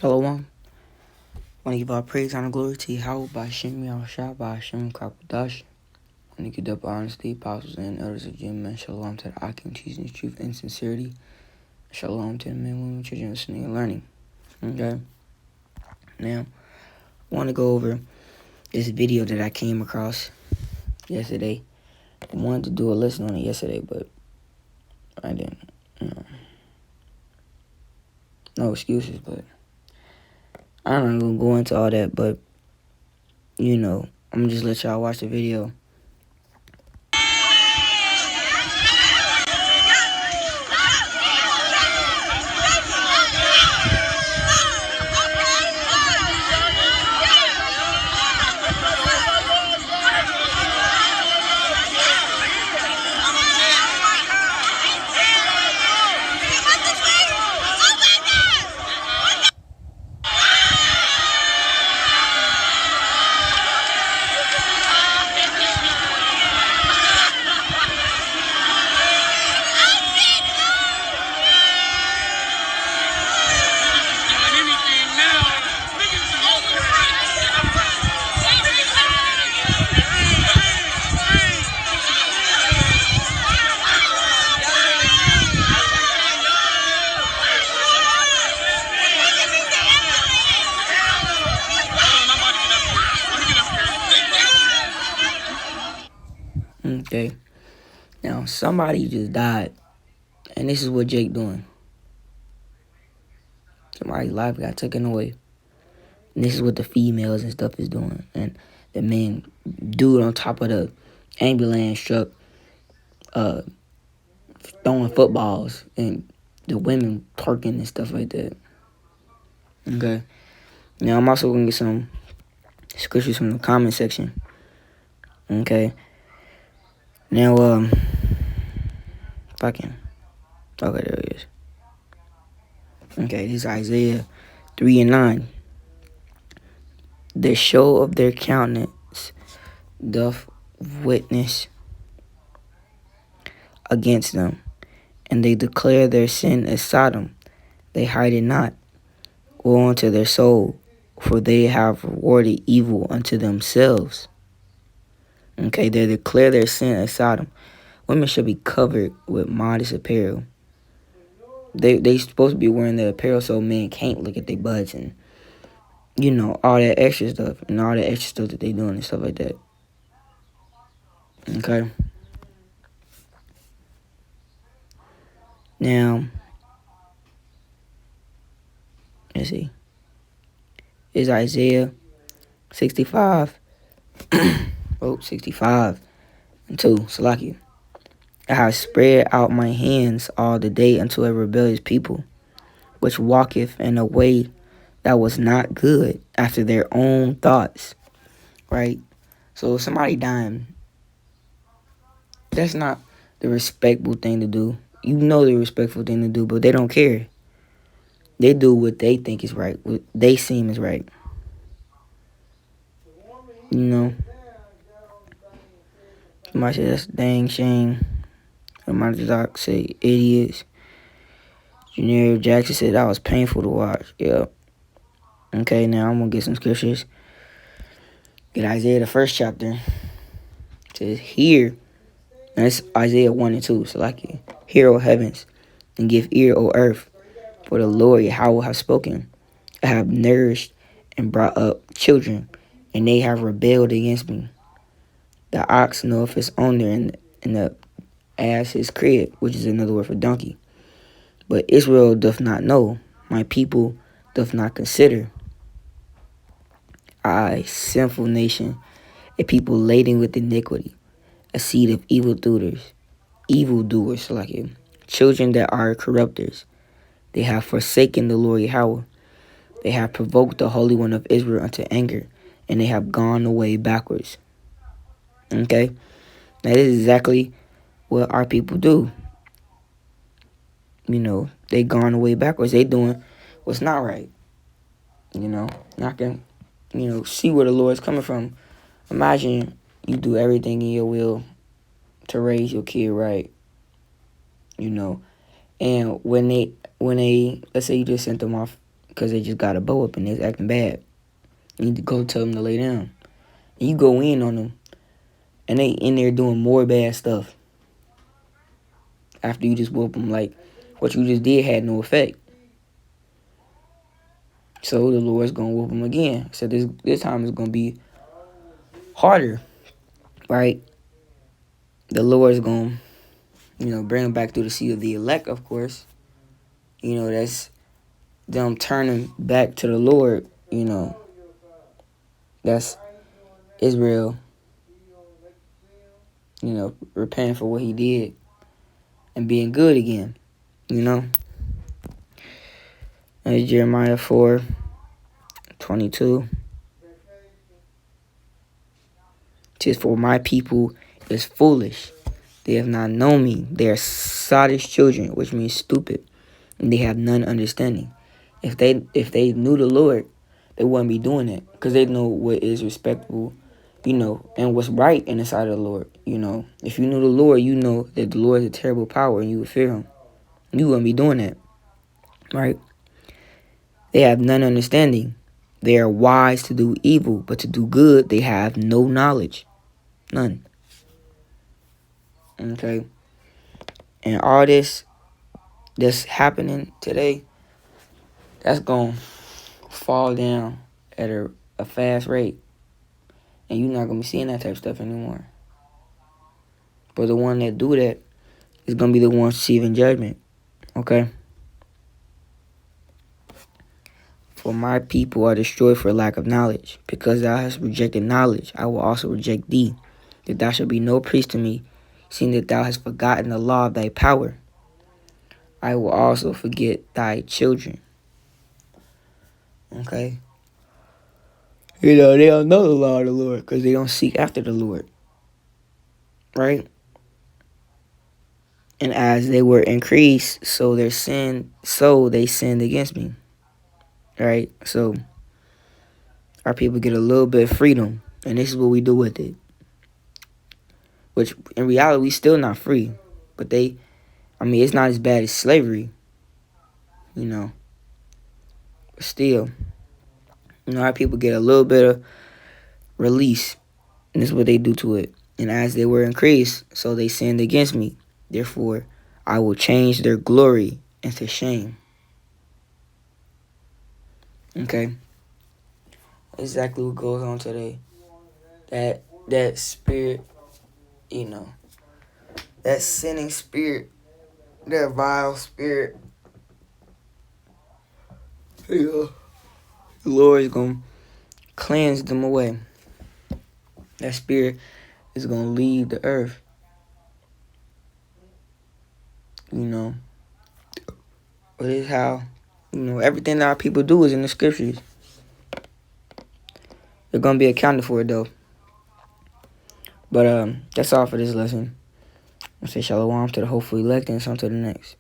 Shalom. Want to give all praise, honor, glory to Yahweh by Shem Yahushua by Shem Kakwadash. Want to give up honestly, apostles and elders of Jim, and shalom to the Akim, teaching the truth and sincerity. Shalom to the men, women, children, listening and learning. Okay? Now, I want to go over this video that I came across yesterday. I wanted to do a lesson on it yesterday, but I didn't. No excuses, but I'm not going to go into all that, but, I'm going to just let y'all watch the video. Okay. Now, somebody just died. And this is what Jake doing. Somebody's life got taken away. And this is what the females and stuff is doing. And the men, dude on top of the ambulance truck, throwing footballs. And the women twerking and stuff like that. Okay. Now, I'm also going to get some scriptures from the comment section. Okay. Now, if I can. Okay, there it is. Okay, this is Isaiah 3:9. The show of their countenance doth witness against them, and they declare their sin as Sodom. They hide it not. Woe unto their soul, for they have rewarded evil unto themselves. Okay, they declare their sin as Sodom. Women should be covered with modest apparel. They supposed to be wearing the apparel so men can't look at their butts and, all that extra stuff. And all that extra stuff that they doing and stuff like that. Okay? Now, let's see. It's Isaiah 65. 65 and 2. Salaki. I have spread out my hands all the day unto a rebellious people, which walketh in a way that was not good after their own thoughts. Right? So if somebody dying, that's not the respectable thing to do. You know the respectful thing to do, but they don't care. They do what they think is right, what they seem is right. Somebody said that's a dang shame. Somebody say idiots. Junior Jackson said that was painful to watch. Yep. Okay, now I'm going to get some scriptures. Get Isaiah, the first chapter. It says, hear. That's Isaiah 1 and 2. So hear, O heavens, and give ear, O earth. For the Lord Yahweh has spoken. I have nourished and brought up children, and they have rebelled against me. The ox knoweth his owner, and the ass his crib, which is another word for donkey. But Israel doth not know. My people doth not consider. I, sinful nation, a people laden with iniquity, a seed of evildoers, children that are corrupters. They have forsaken the Lord Yahweh. They have provoked the Holy One of Israel unto anger, and they have gone away backwards. Okay? Now, this is exactly what our people do. They gone away backwards. They doing what's not right. Not can, see where the Lord's coming from. Imagine you do everything in your will to raise your kid right. And when they let's say you just sent them off because they just got a bow up and they're acting bad. You need to go tell them to lay down. And you go in on them, and they in there doing more bad stuff. After you just whoop them, like what you just did had no effect. So the Lord's gonna whoop them again. So this time it's gonna be harder, right? The Lord's gonna, bring them back through the seat of the elect, of course. That's them turning back to the Lord. That's Israel, repenting for what he did and being good again, That's Jeremiah 4:22. "'Tis for my people is foolish. They have not known me. They are sottish children," which means stupid, and they have none understanding. If they knew the Lord, they wouldn't be doing it, because they know what is respectable, and what's right in the sight of the Lord. If you knew the Lord, you know that the Lord is a terrible power, and you would fear him. You wouldn't be doing that, right? They have none understanding. They are wise to do evil, but to do good they have no knowledge. None. Okay? And all this that's happening today, that's going to fall down at a fast rate. And you're not going to be seeing that type of stuff anymore. But the one that do that is going to be the ones receiving judgment. Okay? "For my people are destroyed for lack of knowledge. Because thou hast rejected knowledge, I will also reject thee, that thou shalt be no priest to me, seeing that thou hast forgotten the law of thy power. I will also forget thy children." Okay? They don't know the law of the Lord because they don't seek after the Lord. Right? "And as they were increased, so they sinned against me." Right? So our people get a little bit of freedom, and this is what we do with it. Which in reality we still not free. But it's not as bad as slavery. But still, our people get a little bit of release. And this is what they do to it. "And as they were increased, so they sinned against me. Therefore, I will change their glory into shame." Okay? Exactly what goes on today. That spirit, that sinning spirit, that vile spirit, the Lord is going to cleanse them away. That spirit is going to leave the earth. But it's how, everything that our people do is in the scriptures. They're going to be accounted for it, though. But that's all for this lesson. I say shalom to the hopeful elect, and on to the next.